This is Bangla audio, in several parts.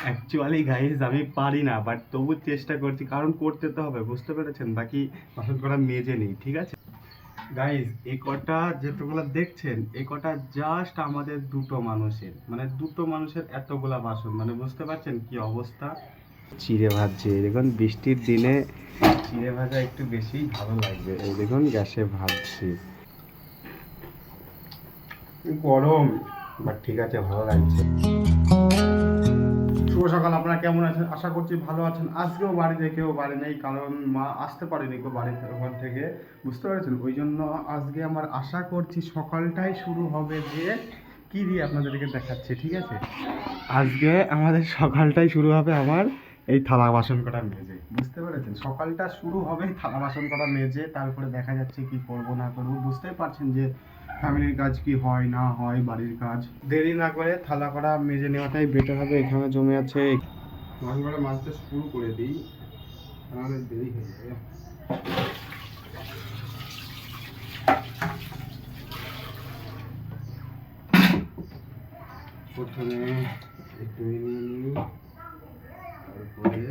অ্যাকচুয়ালি গাইজ আমি পারি না, বাট তবু চেষ্টা করছি, কারণ করতে তো হবে, বুঝতে পেরেছেন? বাকি বাসন করা মেজে নেই, ঠিক আছে গাইজ? এই কটা যেগুলো দেখছেন, এই কটা জাস্ট আমাদের দুটো মানুষের, মানে দুটো মানুষের এতগুলা বাসন, মানে বুঝতে পারছেন কি অবস্থা। চিড়ে ভাজছে, দেখুন বৃষ্টির দিনে চিড়ে ভাজা একটু বেশি ভালো লাগবে। এই দেখুন গ্যাসে ভাজছি, গরম, বাট ঠিক আছে, ভালো লাগছে। শুভ সকাল, আপনারা কেমন আছেন? আশা করছি ভালো আছেন। আজকেও বাড়িতে কেউ বাড়ি নেই, কারণ মা আসতে পারেনি কেউ বাড়িতে, ওখান থেকে, বুঝতে পেরেছেন? ওই জন্য আজকে আমার আশা করছি সকালটাই শুরু হবে যে কি দিয়ে আপনাদেরকে দেখাচ্ছি, ঠিক আছে? আজকে আমাদের সকালটাই শুরু হবে আমার এই থালা বাসন করা মেজে, বুঝতে পেরেছেন? সকালটা শুরু হবে থালা বাসন করা মেজে, তারপরে দেখা যাচ্ছে কি করব না করবো, বুঝতেই পারছেন যে ফ্যামিলির কাজ কি হয় না হয়, বাড়ির কাজ। দেরি না করে থালা করা মেজে নেওয়াটাই বেটার হবে। এখানে জমে আছে, বাসন করা মাজতে শুরু করে দিই, নাহলে দেরি হয়ে যাবে। প্রথমে একটু নিয়ে নিই, তারপরে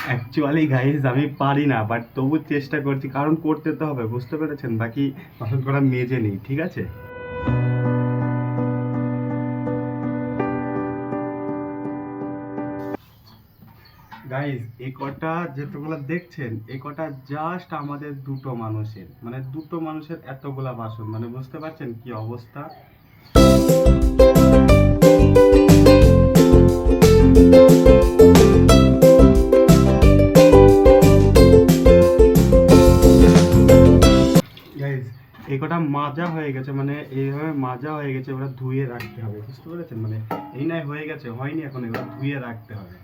অ্যাকচুয়ালি গাইজ আমি পারি না, বাট তবু চেষ্টা করছি, কারণ করতে তো হবে, বুঝতে পেরেছেন? বাকি বাসন করা মেজে নিই, ঠিক আছে? গাইজ এই কটা যেগুলো দেখছেন, এই কটা জাস্ট আমাদের দুটো মানুষের, মানে দুটো মানুষের এতগুলা বাসন, মানে বুঝতে পারছেন কি অবস্থা। গাইজ এই কটা মাজা হয়ে গেছে, মানে এইভাবে মাজা হয়ে গেছে, এবার ধুয়ে রাখতে হবে, বুঝতে পেরেছেন? মানে এই নাই হয়ে গেছে, হয়নি এখন, এবার ধুয়ে রাখতে হবে।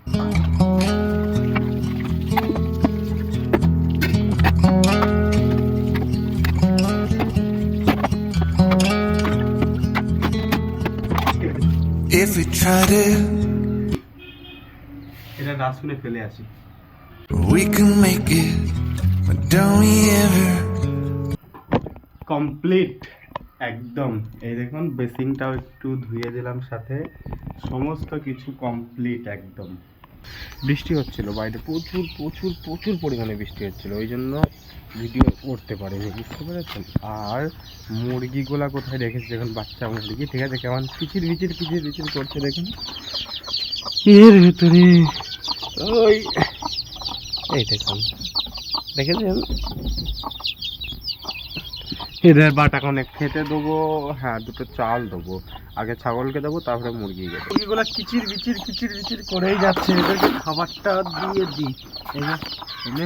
If we tried it, এটা রাসুনে ফেলে আসি, we can make it, but don't we ever? Complete একদম। এই দেখুন বেসিংটাও একটু ধুয়ে দিলাম, সাথে সমস্ত কিছু কমপ্লিট একদম। বৃষ্টি হচ্ছিল বাইরে, প্রচুর প্রচুর প্রচুর পরিমাণে বৃষ্টি হচ্ছিল, ওই জন্য ভিডিও করতে পারিনি, বুঝতে পেরেছেন? আর মুরগিগুলা কোথায় রেখেছি দেখুন, বাচ্চা মুরগি, ঠিক আছে, কেমন পিচির পিচির পিচির পিচির করছে দেখুন এর ভেতরে। ওই এই দেখুন, দেখেছেন? এদের বাটা অনেক খেতে দেবো, হ্যাঁ দুটো চাল দেবো, আগে ছাগলকে দেবো, তারপরে মুরগিকে দেবো। এগুলো কিচির বিচির কিচির বিচির করেই যাচ্ছে, এদেরকে খাবারটা দিয়ে দিই। এই যে এনে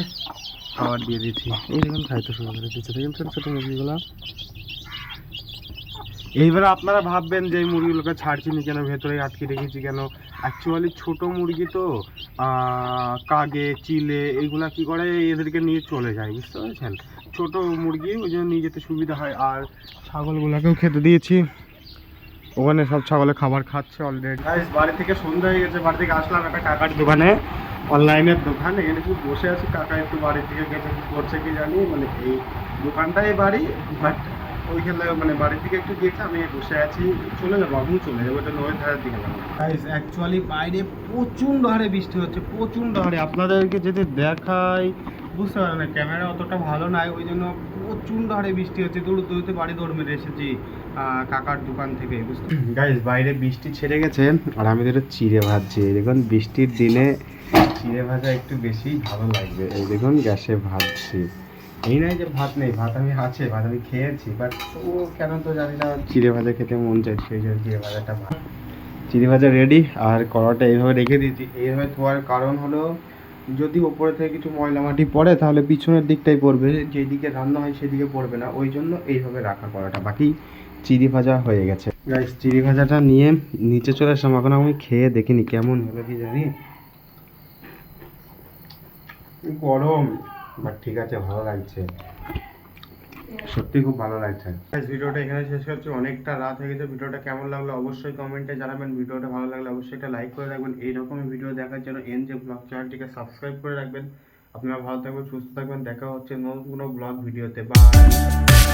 খাবার দিয়ে দিচ্ছি, এই দেখুন খাইতে শুরু করে দিচ্ছে, দেখুন ছোটো ছোটো মুরগিগুলো। এইবারে আপনারা ভাববেন যে এই মুরগিগুলোকে ছাড়ছি না কেন, ভেতরে আটকে রেখেছি কেন। অ্যাকচুয়ালি ছোট মুরগি তো, কাগে চিলে এইগুলা কি করে, এদেরকে নিয়ে চলে যায়, বুঝতে পেরেছেন? ছোট মুরগি, ওই জন্য নিয়ে যেতে সুবিধা হয়। আর ছাগলগুলোকেও খেতে দিয়েছি, ওখানে সব ছাগলে খাবার খাচ্ছে অলরেডি। বাড়ি থেকে সন্ধ্যা হয়ে গেছে, বাড়ি থেকে আসলাম একটা কাকার দোকানে, অনলাইনের দোকান, এখানে খুব বসে আছি। কাকা একটু বাড়ি থেকে গেছে, কি করছে কি জানি, মানে এই দোকানটাই বাড়ি, বাট ওইখানে মানে বাড়ি থেকে একটু গেছে, আমি বসে আছি, চলে যাবো, আমি চলে যাবো, এটা নদীর ধারের দিকে যাবো। অ্যাকচুয়ালি বাইরে প্রচণ্ড হারে বৃষ্টি হচ্ছে, প্রচণ্ড হারে, আপনাদেরকে যদি দেখাই বুঝতে পারেন না, ক্যামেরা অতটা ভালো নাই, ওই জন্য প্রচণ্ড হারে বৃষ্টি হচ্ছে। দৌড়তে বাড়ি দৌড় মেরে এসেছি কাকার দোকান থেকে, বুঝতে গাইজ বাইরে বৃষ্টি ছেড়ে গেছে, আর আমি তো চিড়ে ভাজছি। দেখুন বৃষ্টির দিনে চিড়ে ভাজা একটু বেশি ভালো লাগবে। এই দেখুন গ্যাসে ভাজছি, এই নয় যে ভাত নেই, ভাত আমি আছে, ভাত আমি খেয়েছি, বাট ও কেন তো জানি না চিড়ে ভাজা খেতে মন চাইছে, সেই জন্য চিড়ে ভাজাটা চিড়ে ভাজা রেডি। আর কড়াটা এইভাবে রেখে দিয়েছি, এইভাবে ধোয়ার কারণ হলো যদি ওপরে থেকে কিছু ময়লা মাটি পড়ে তাহলে পিছনের দিকটাই পড়বে, যেদিকে রান্না হয় সেদিকে পড়বে না, ওই জন্য এইভাবে রাখা করাটা। বাকি চিড়ি ভাজা হয়ে গেছে গাইস, চিড়ি ভাজাটা নিয়ে নিচে চলে আসলাম। এখন আমি খেয়ে দেখিনি কেমন হলো কি জানি, গরম, বাট ঠিক আছে, ভালো লাগছে। সত্যি খুব ভালো লাগছে। ভিডিওটা এখানে শেষ করছি, অনেকটা রাত হয়ে গেছে। ভিডিওটা কেমন লাগলো অবশ্যই কমেন্টে জানাবেন। ভিডিওটা ভালো লাগলে অবশ্যই একটা লাইক করে রাখবেন। এইরকমই ভিডিও দেখার জন্য এনজে ব্লগ চ্যানেলটিকে সাবস্ক্রাইব করে রাখবেন। আপনারা ভালো থাকবেন, সুস্থ থাকবেন। দেখা হচ্ছে নতুন কোনো ব্লগ ভিডিওতে। বাই।